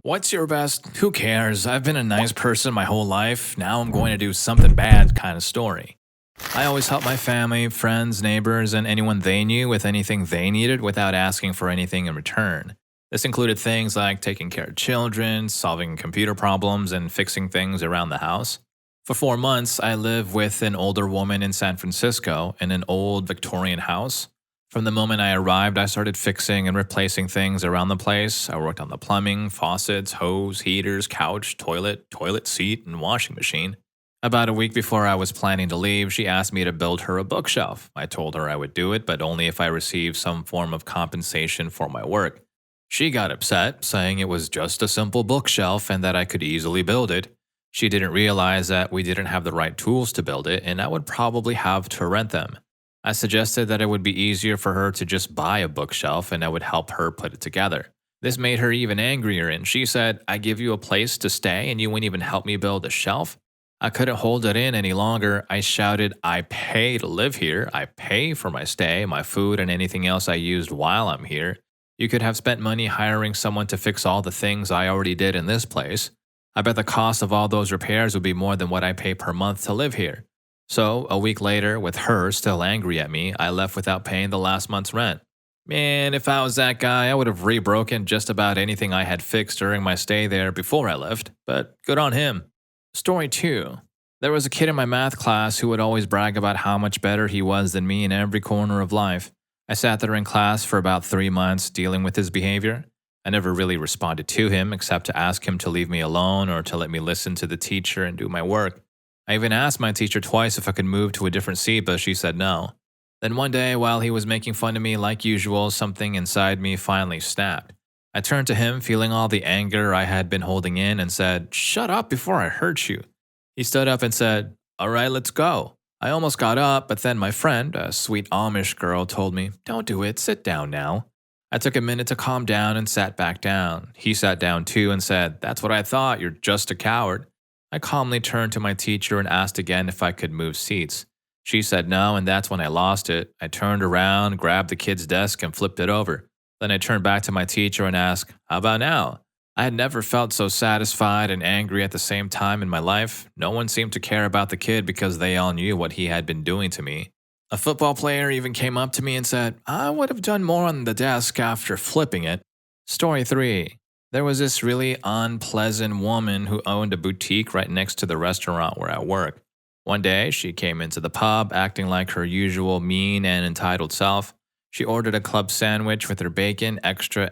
What's your best? Who cares? I've been a nice person my whole life. Now I'm going to do something bad kind of story. I always helped my family, friends, neighbors, and anyone they knew with anything they needed without asking for anything in return. This included things like taking care of children, solving computer problems, and fixing things around the house. For 4 months, I lived with an older woman in San Francisco in an old Victorian house. From the moment I arrived, I started fixing and replacing things around the place. I worked on the plumbing, faucets, hose, heaters, couch, toilet seat, and washing machine. About a week before I was planning to leave, she asked me to build her a bookshelf. I told her I would do it, but only if I received some form of compensation for my work. She got upset, saying it was just a simple bookshelf and that I could easily build it. She didn't realize that we didn't have the right tools to build it, and I would probably have to rent them. I suggested that it would be easier for her to just buy a bookshelf and I would help her put it together. This made her even angrier, and she said, I give you a place to stay and you wouldn't even help me build a shelf? I couldn't hold it in any longer. I shouted, I pay to live here. I pay for my stay, my food, and anything else I used while I'm here. You could have spent money hiring someone to fix all the things I already did in this place. I bet the cost of all those repairs would be more than what I pay per month to live here. So, a week later, with her still angry at me, I left without paying the last month's rent. Man, if I was that guy, I would have rebroken just about anything I had fixed during my stay there before I left, but good on him. Story 2. There was a kid in my math class who would always brag about how much better he was than me in every corner of life. I sat there in class for about 3 months dealing with his behavior. I never really responded to him except to ask him to leave me alone or to let me listen to the teacher and do my work. I even asked my teacher twice if I could move to a different seat, but she said no. Then one day, while he was making fun of me like usual, something inside me finally snapped. I turned to him, feeling all the anger I had been holding in, and said, Shut up before I hurt you. He stood up and said, All right, let's go. I almost got up, but then my friend, a sweet Amish girl, told me, Don't do it, sit down now. I took a minute to calm down and sat back down. He sat down too and said, That's what I thought, you're just a coward. I calmly turned to my teacher and asked again if I could move seats. She said no, and that's when I lost it. I turned around, grabbed the kid's desk, and flipped it over. Then I turned back to my teacher and asked, How about now? I had never felt so satisfied and angry at the same time in my life. No one seemed to care about the kid because they all knew what he had been doing to me. A football player even came up to me and said, I would have done more on the desk after flipping it. Story 3. There was this really unpleasant woman who owned a boutique right next to the restaurant where I work. One day, she came into the pub acting like her usual mean and entitled self. She ordered a club sandwich with her bacon, extra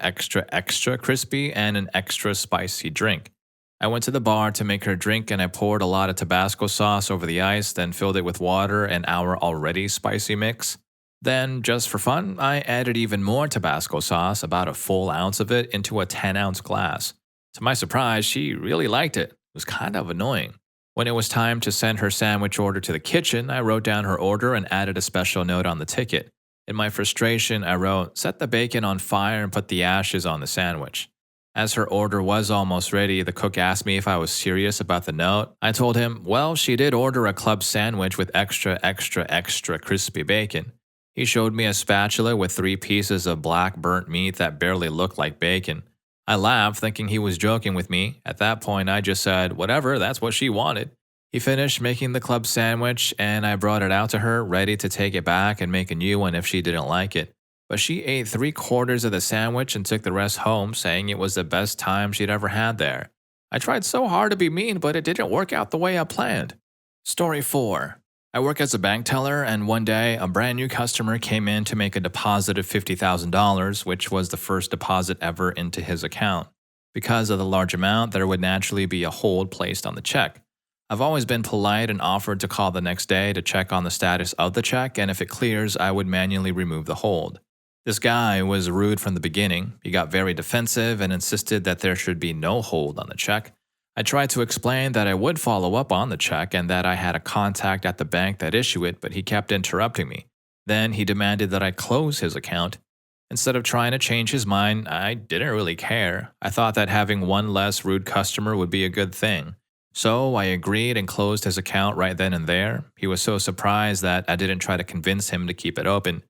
crispy, and an extra spicy drink. I went to the bar to make her drink and I poured a lot of Tabasco sauce over the ice, then filled it with water and our already spicy mix. Then, just for fun, I added even more Tabasco sauce, about a full ounce of it, into a 10-ounce glass. To my surprise, she really liked it. It was kind of annoying. When it was time to send her sandwich order to the kitchen, I wrote down her order and added a special note on the ticket. In my frustration, I wrote, Set the bacon on fire and put the ashes on the sandwich. As her order was almost ready, the cook asked me if I was serious about the note. I told him, well, she did order a club sandwich with extra crispy bacon. He showed me a spatula with 3 pieces of black burnt meat that barely looked like bacon. I laughed, thinking he was joking with me. At that point, I just said, whatever, that's what she wanted. He finished making the club sandwich, and I brought it out to her, ready to take it back and make a new one if she didn't like it. But she ate 3/4 of the sandwich and took the rest home, saying it was the best time she'd ever had there. I tried so hard to be mean, but it didn't work out the way I planned. Story 4. I work as a bank teller, and one day, a brand new customer came in to make a deposit of $50,000, which was the first deposit ever into his account. Because of the large amount, there would naturally be a hold placed on the check. I've always been polite and offered to call the next day to check on the status of the check, and if it clears, I would manually remove the hold. This guy was rude from the beginning. He got very defensive and insisted that there should be no hold on the check. I tried to explain that I would follow up on the check and that I had a contact at the bank that issued it, but he kept interrupting me. Then he demanded that I close his account. Instead of trying to change his mind, I didn't really care. I thought that having one less rude customer would be a good thing. So I agreed and closed his account right then and there. He was so surprised that I didn't try to convince him to keep it open.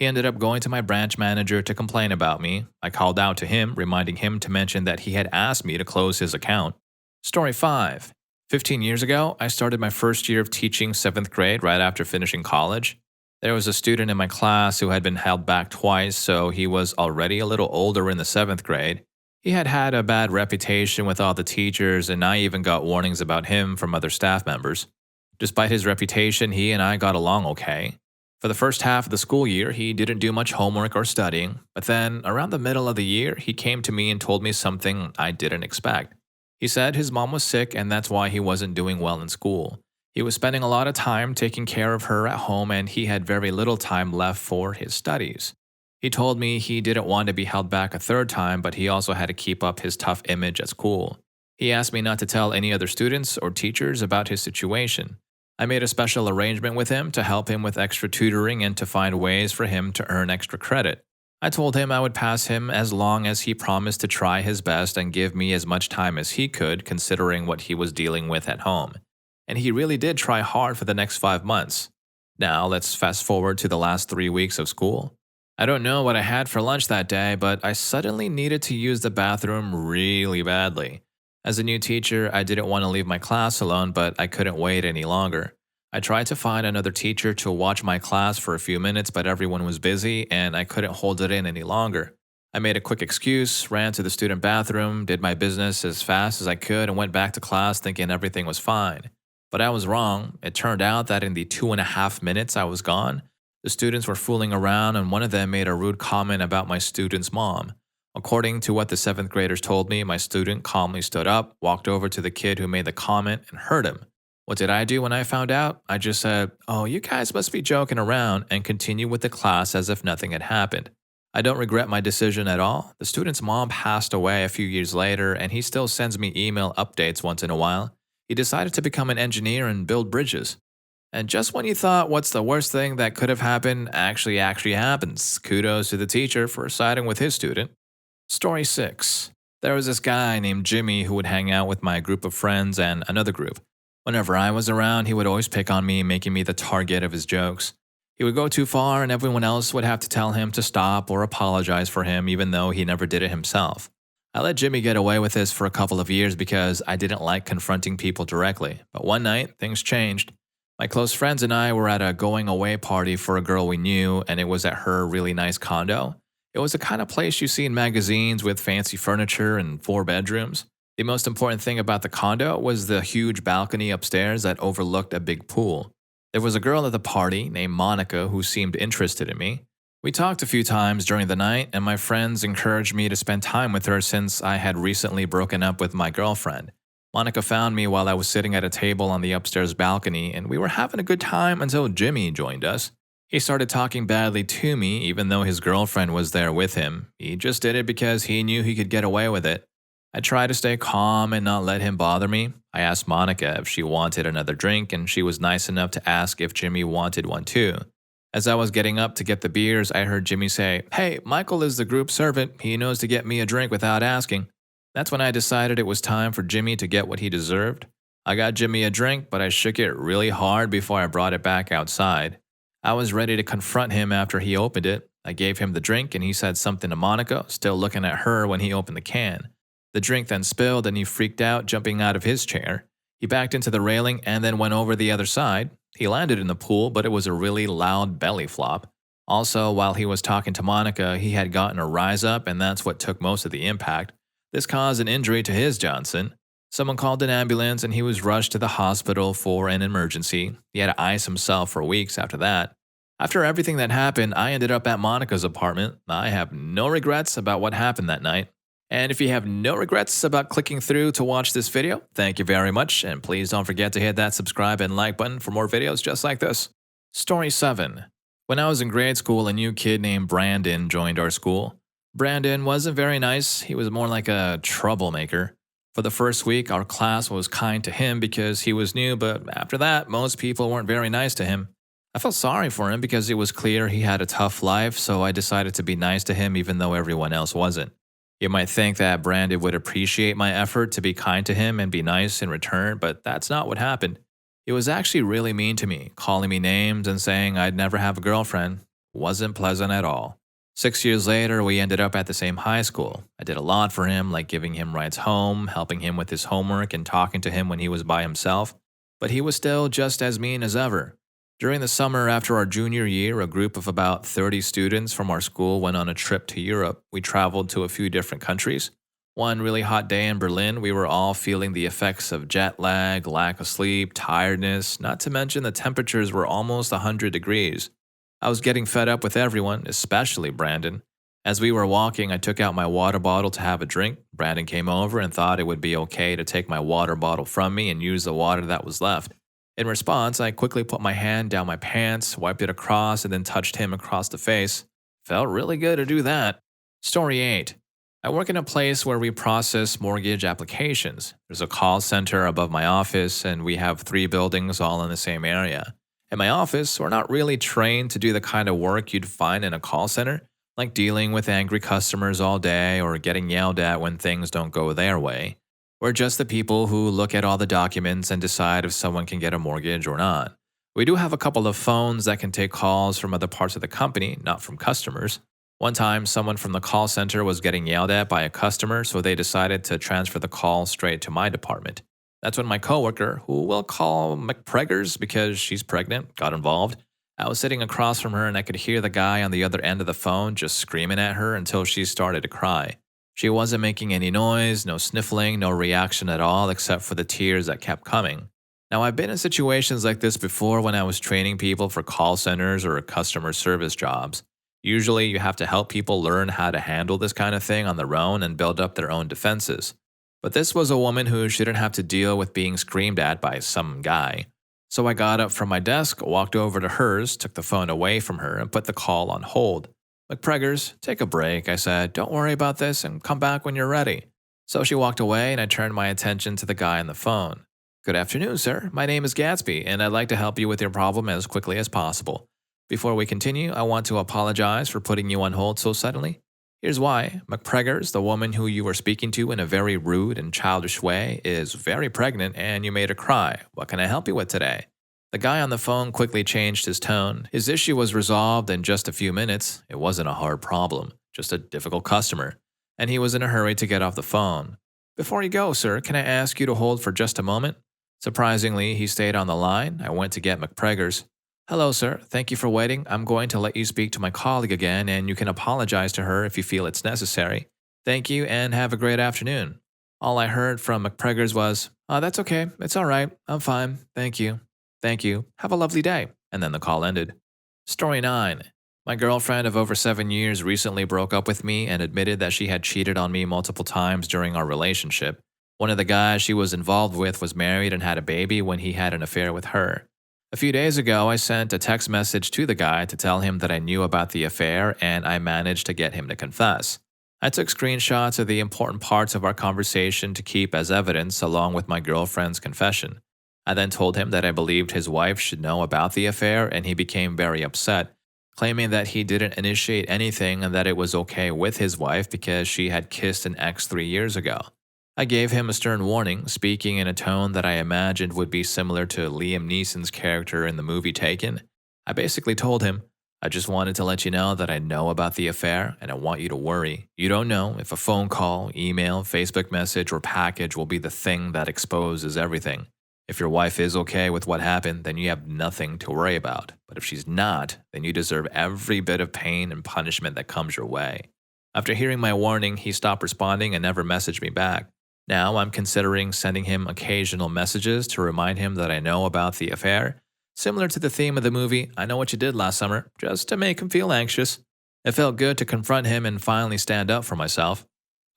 He ended up going to my branch manager to complain about me. I called out to him, reminding him to mention that he had asked me to close his account. Story 5. 15 years ago, I started my first year of teaching 7th grade right after finishing college. There was a student in my class who had been held back twice, so he was already a little older in the 7th grade. He had had a bad reputation with all the teachers, and I even got warnings about him from other staff members. Despite his reputation, he and I got along okay. For the first half of the school year, he didn't do much homework or studying, but then, around the middle of the year, he came to me and told me something I didn't expect. He said his mom was sick and that's why he wasn't doing well in school. He was spending a lot of time taking care of her at home and he had very little time left for his studies. He told me he didn't want to be held back a third time, but he also had to keep up his tough image at school. He asked me not to tell any other students or teachers about his situation. I made a special arrangement with him to help him with extra tutoring and to find ways for him to earn extra credit. I told him I would pass him as long as he promised to try his best and give me as much time as he could, considering what he was dealing with at home. And he really did try hard for the next 5 months. Now, let's fast forward to the last 3 weeks of school. I don't know what I had for lunch that day, but I suddenly needed to use the bathroom really badly. As a new teacher, I didn't want to leave my class alone, but I couldn't wait any longer. I tried to find another teacher to watch my class for a few minutes, but everyone was busy and I couldn't hold it in any longer. I made a quick excuse, ran to the student bathroom, did my business as fast as I could, and went back to class thinking everything was fine. But I was wrong. It turned out that in the 2.5 minutes I was gone, the students were fooling around and one of them made a rude comment about my student's mom. According to what the 7th graders told me, my student calmly stood up, walked over to the kid who made the comment, and hurt him. What did I do when I found out? I just said, "Oh, you guys must be joking around," and continued with the class as if nothing had happened. I don't regret my decision at all. The student's mom passed away a few years later, and he still sends me email updates once in a while. He decided to become an engineer and build bridges. And just when you thought what's the worst thing that could have happened actually happens. Kudos to the teacher for siding with his student. Story 6. There was this guy named Jimmy who would hang out with my group of friends and another group. Whenever I was around, he would always pick on me, making me the target of his jokes. He would go too far and everyone else would have to tell him to stop or apologize for him, even though he never did it himself. I let Jimmy get away with this for a couple of years because I didn't like confronting people directly. But one night, things changed. My close friends and I were at a going-away party for a girl we knew, and it was at her really nice condo. It was the kind of place you see in magazines with fancy furniture and 4 bedrooms. The most important thing about the condo was the huge balcony upstairs that overlooked a big pool. There was a girl at the party named Monica who seemed interested in me. We talked a few times during the night, and my friends encouraged me to spend time with her since I had recently broken up with my girlfriend. Monica found me while I was sitting at a table on the upstairs balcony, and we were having a good time until Jimmy joined us. He started talking badly to me even though his girlfriend was there with him. He just did it because he knew he could get away with it. I tried to stay calm and not let him bother me. I asked Monica if she wanted another drink, and she was nice enough to ask if Jimmy wanted one too. As I was getting up to get the beers, I heard Jimmy say, "Hey, Michael is the group servant. He knows to get me a drink without asking." That's when I decided it was time for Jimmy to get what he deserved. I got Jimmy a drink, but I shook it really hard before I brought it back outside. I was ready to confront him after he opened it. I gave him the drink and he said something to Monica, still looking at her when he opened the can. The drink then spilled and he freaked out, jumping out of his chair. He backed into the railing and then went over the other side. He landed in the pool, but it was a really loud belly flop. Also, while he was talking to Monica, he had gotten a rise up, and that's what took most of the impact. This caused an injury to his Johnson. Someone called an ambulance and he was rushed to the hospital for an emergency. He had to ice himself for weeks after that. After everything that happened, I ended up at Monica's apartment. I have no regrets about what happened that night. And if you have no regrets about clicking through to watch this video, thank you very much, and please don't forget to hit that subscribe and like button for more videos just like this. Story 7. When I was in grade school, a new kid named Brandon joined our school. Brandon wasn't very nice. He was more like a troublemaker. For the first week, our class was kind to him because he was new, but after that, most people weren't very nice to him. I felt sorry for him because it was clear he had a tough life, so I decided to be nice to him even though everyone else wasn't. You might think that Brandon would appreciate my effort to be kind to him and be nice in return, but that's not what happened. He was actually really mean to me, calling me names and saying I'd never have a girlfriend. Wasn't pleasant at all. 6 years later, we ended up at the same high school. I did a lot for him, like giving him rides home, helping him with his homework, and talking to him when he was by himself. But he was still just as mean as ever. During the summer after our junior year, a group of about 30 students from our school went on a trip to Europe. We traveled to a few different countries. One really hot day in Berlin, we were all feeling the effects of jet lag, lack of sleep, tiredness, not to mention the temperatures were almost 100 degrees. I was getting fed up with everyone, especially Brandon. As we were walking, I took out my water bottle to have a drink. Brandon came over and thought it would be okay to take my water bottle from me and use the water that was left. In response, I quickly put my hand down my pants, wiped it across, and then touched him across the face. Felt really good to do that. Story 8. I work in a place where we process mortgage applications. There's a call center above my office, and we have 3 buildings all in the same area. In my office, we're not really trained to do the kind of work you'd find in a call center, like dealing with angry customers all day or getting yelled at when things don't go their way. We're just the people who look at all the documents and decide if someone can get a mortgage or not. We do have a couple of phones that can take calls from other parts of the company, not from customers. One time, someone from the call center was getting yelled at by a customer, so they decided to transfer the call straight to my department. That's when my coworker, who we'll call McPreggers because she's pregnant, got involved. I was sitting across from her and I could hear the guy on the other end of the phone just screaming at her until she started to cry. She wasn't making any noise, no sniffling, no reaction at all except for the tears that kept coming. Now, I've been in situations like this before when I was training people for call centers or customer service jobs. Usually, you have to help people learn how to handle this kind of thing on their own and build up their own defenses. But this was a woman who shouldn't have to deal with being screamed at by some guy. So I got up from my desk, walked over to hers, took the phone away from her, and put the call on hold. McPreggers, take a break, I said. Don't worry about this and come back when you're ready. So she walked away and I turned my attention to the guy on the phone. Good afternoon, sir. My name is Gatsby, and I'd like to help you with your problem as quickly as possible. Before we continue, I want to apologize for putting you on hold so suddenly. Here's why. McPreggers, the woman who you were speaking to in a very rude and childish way, is very pregnant and you made her cry. What can I help you with today? The guy on the phone quickly changed his tone. His issue was resolved in just a few minutes. It wasn't a hard problem, just a difficult customer. And he was in a hurry to get off the phone. Before you go, sir, can I ask you to hold for just a moment? Surprisingly, he stayed on the line. I went to get McPreggers. Hello, sir. Thank you for waiting. I'm going to let you speak to my colleague again, and you can apologize to her if you feel it's necessary. Thank you, and have a great afternoon. All I heard from McPreggers was, that's okay. It's all right. I'm fine. Thank you. Thank you. Have a lovely day. And then the call ended. Story 9. My girlfriend of over 7 years recently broke up with me and admitted that she had cheated on me multiple times during our relationship. One of the guys she was involved with was married and had a baby when he had an affair with her. A few days ago, I sent a text message to the guy to tell him that I knew about the affair and I managed to get him to confess. I took screenshots of the important parts of our conversation to keep as evidence along with my girlfriend's confession. I then told him that I believed his wife should know about the affair and he became very upset, claiming that he didn't initiate anything and that it was okay with his wife because she had kissed an ex 3 years ago. I gave him a stern warning, speaking in a tone that I imagined would be similar to Liam Neeson's character in the movie Taken. I basically told him, I just wanted to let you know that I know about the affair and I want you to worry. You don't know if a phone call, email, Facebook message, or package will be the thing that exposes everything. If your wife is okay with what happened, then you have nothing to worry about. But if she's not, then you deserve every bit of pain and punishment that comes your way. After hearing my warning, he stopped responding and never messaged me back. Now I'm considering sending him occasional messages to remind him that I know about the affair. Similar to the theme of the movie, I Know What You Did Last Summer, just to make him feel anxious. It felt good to confront him and finally stand up for myself.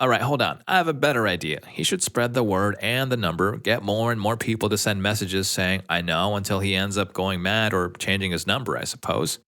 Alright, hold on. I have a better idea. He should spread the word and the number, get more and more people to send messages saying, I know, until he ends up going mad or changing his number, I suppose.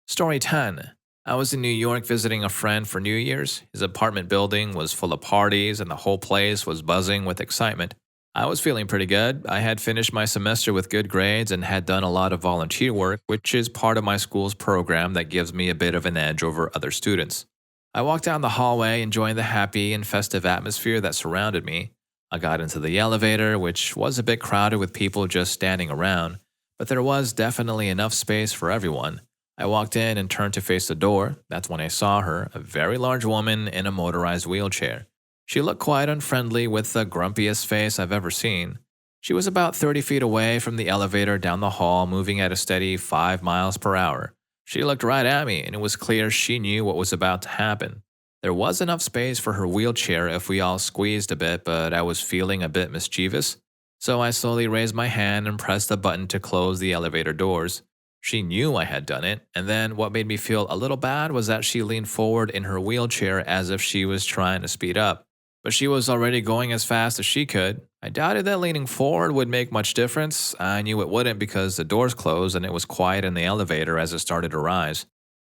Story 10. I was in New York visiting a friend for New Year's. His apartment building was full of parties and the whole place was buzzing with excitement. I was feeling pretty good. I had finished my semester with good grades and had done a lot of volunteer work, which is part of my school's program that gives me a bit of an edge over other students. I walked down the hallway enjoying the happy and festive atmosphere that surrounded me. I got into the elevator, which was a bit crowded with people just standing around, but there was definitely enough space for everyone. I walked in and turned to face the door. That's when I saw her, a very large woman in a motorized wheelchair. She looked quite unfriendly with the grumpiest face I've ever seen. She was about 30 feet away from the elevator down the hall, moving at a steady 5 miles per hour. She looked right at me, and it was clear she knew what was about to happen. There was enough space for her wheelchair if we all squeezed a bit, but I was feeling a bit mischievous. So I slowly raised my hand and pressed the button to close the elevator doors. She knew I had done it, and then what made me feel a little bad was that she leaned forward in her wheelchair as if she was trying to speed up. But she was already going as fast as she could. I doubted that leaning forward would make much difference. I knew it wouldn't because the doors closed and it was quiet in the elevator as it started to rise.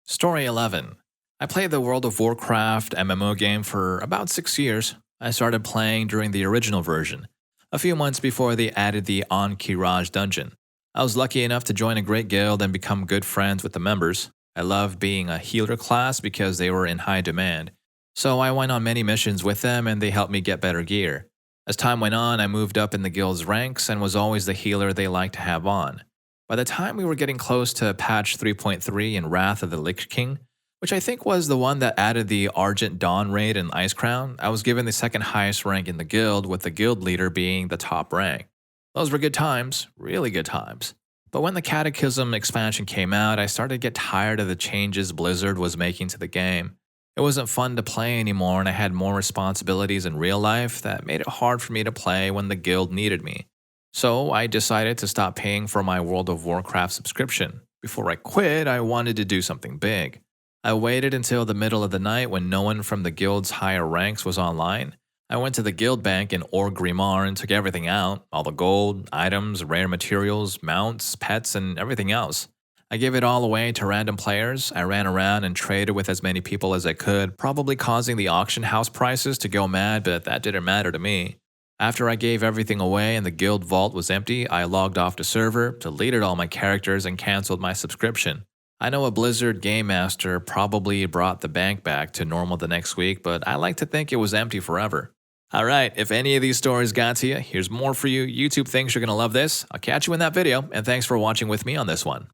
Story 11. I played the World of Warcraft MMO game for about 6 years. I started playing during the original version, a few months before they added the Ankh-Kiraj dungeon. I was lucky enough to join a great guild and become good friends with the members. I loved being a healer class because they were in high demand. So I went on many missions with them and they helped me get better gear. As time went on, I moved up in the guild's ranks and was always the healer they liked to have on. By the time we were getting close to patch 3.3 in Wrath of the Lich King, which I think was the one that added the Argent Dawn raid and Ice Crown, I was given the second highest rank in the guild, with the guild leader being the top rank. Those were good times, really good times. But when the Cataclysm expansion came out, I started to get tired of the changes Blizzard was making to the game. It wasn't fun to play anymore, and I had more responsibilities in real life that made it hard for me to play when the guild needed me. So I decided to stop paying for my World of Warcraft subscription. Before I quit, I wanted to do something big. I waited until the middle of the night when no one from the guild's higher ranks was online. I went to the guild bank in Orgrimmar and took everything out, all the gold, items, rare materials, mounts, pets, and everything else. I gave it all away to random players. I ran around and traded with as many people as I could, probably causing the auction house prices to go mad, but that didn't matter to me. After I gave everything away and the guild vault was empty, I logged off the server, deleted all my characters, and canceled my subscription. I know a Blizzard Game Master probably brought the bank back to normal the next week, but I like to think it was empty forever. Alright, if any of these stories got to you, here's more for you. YouTube thinks you're going to love this. I'll catch you in that video, and thanks for watching with me on this one.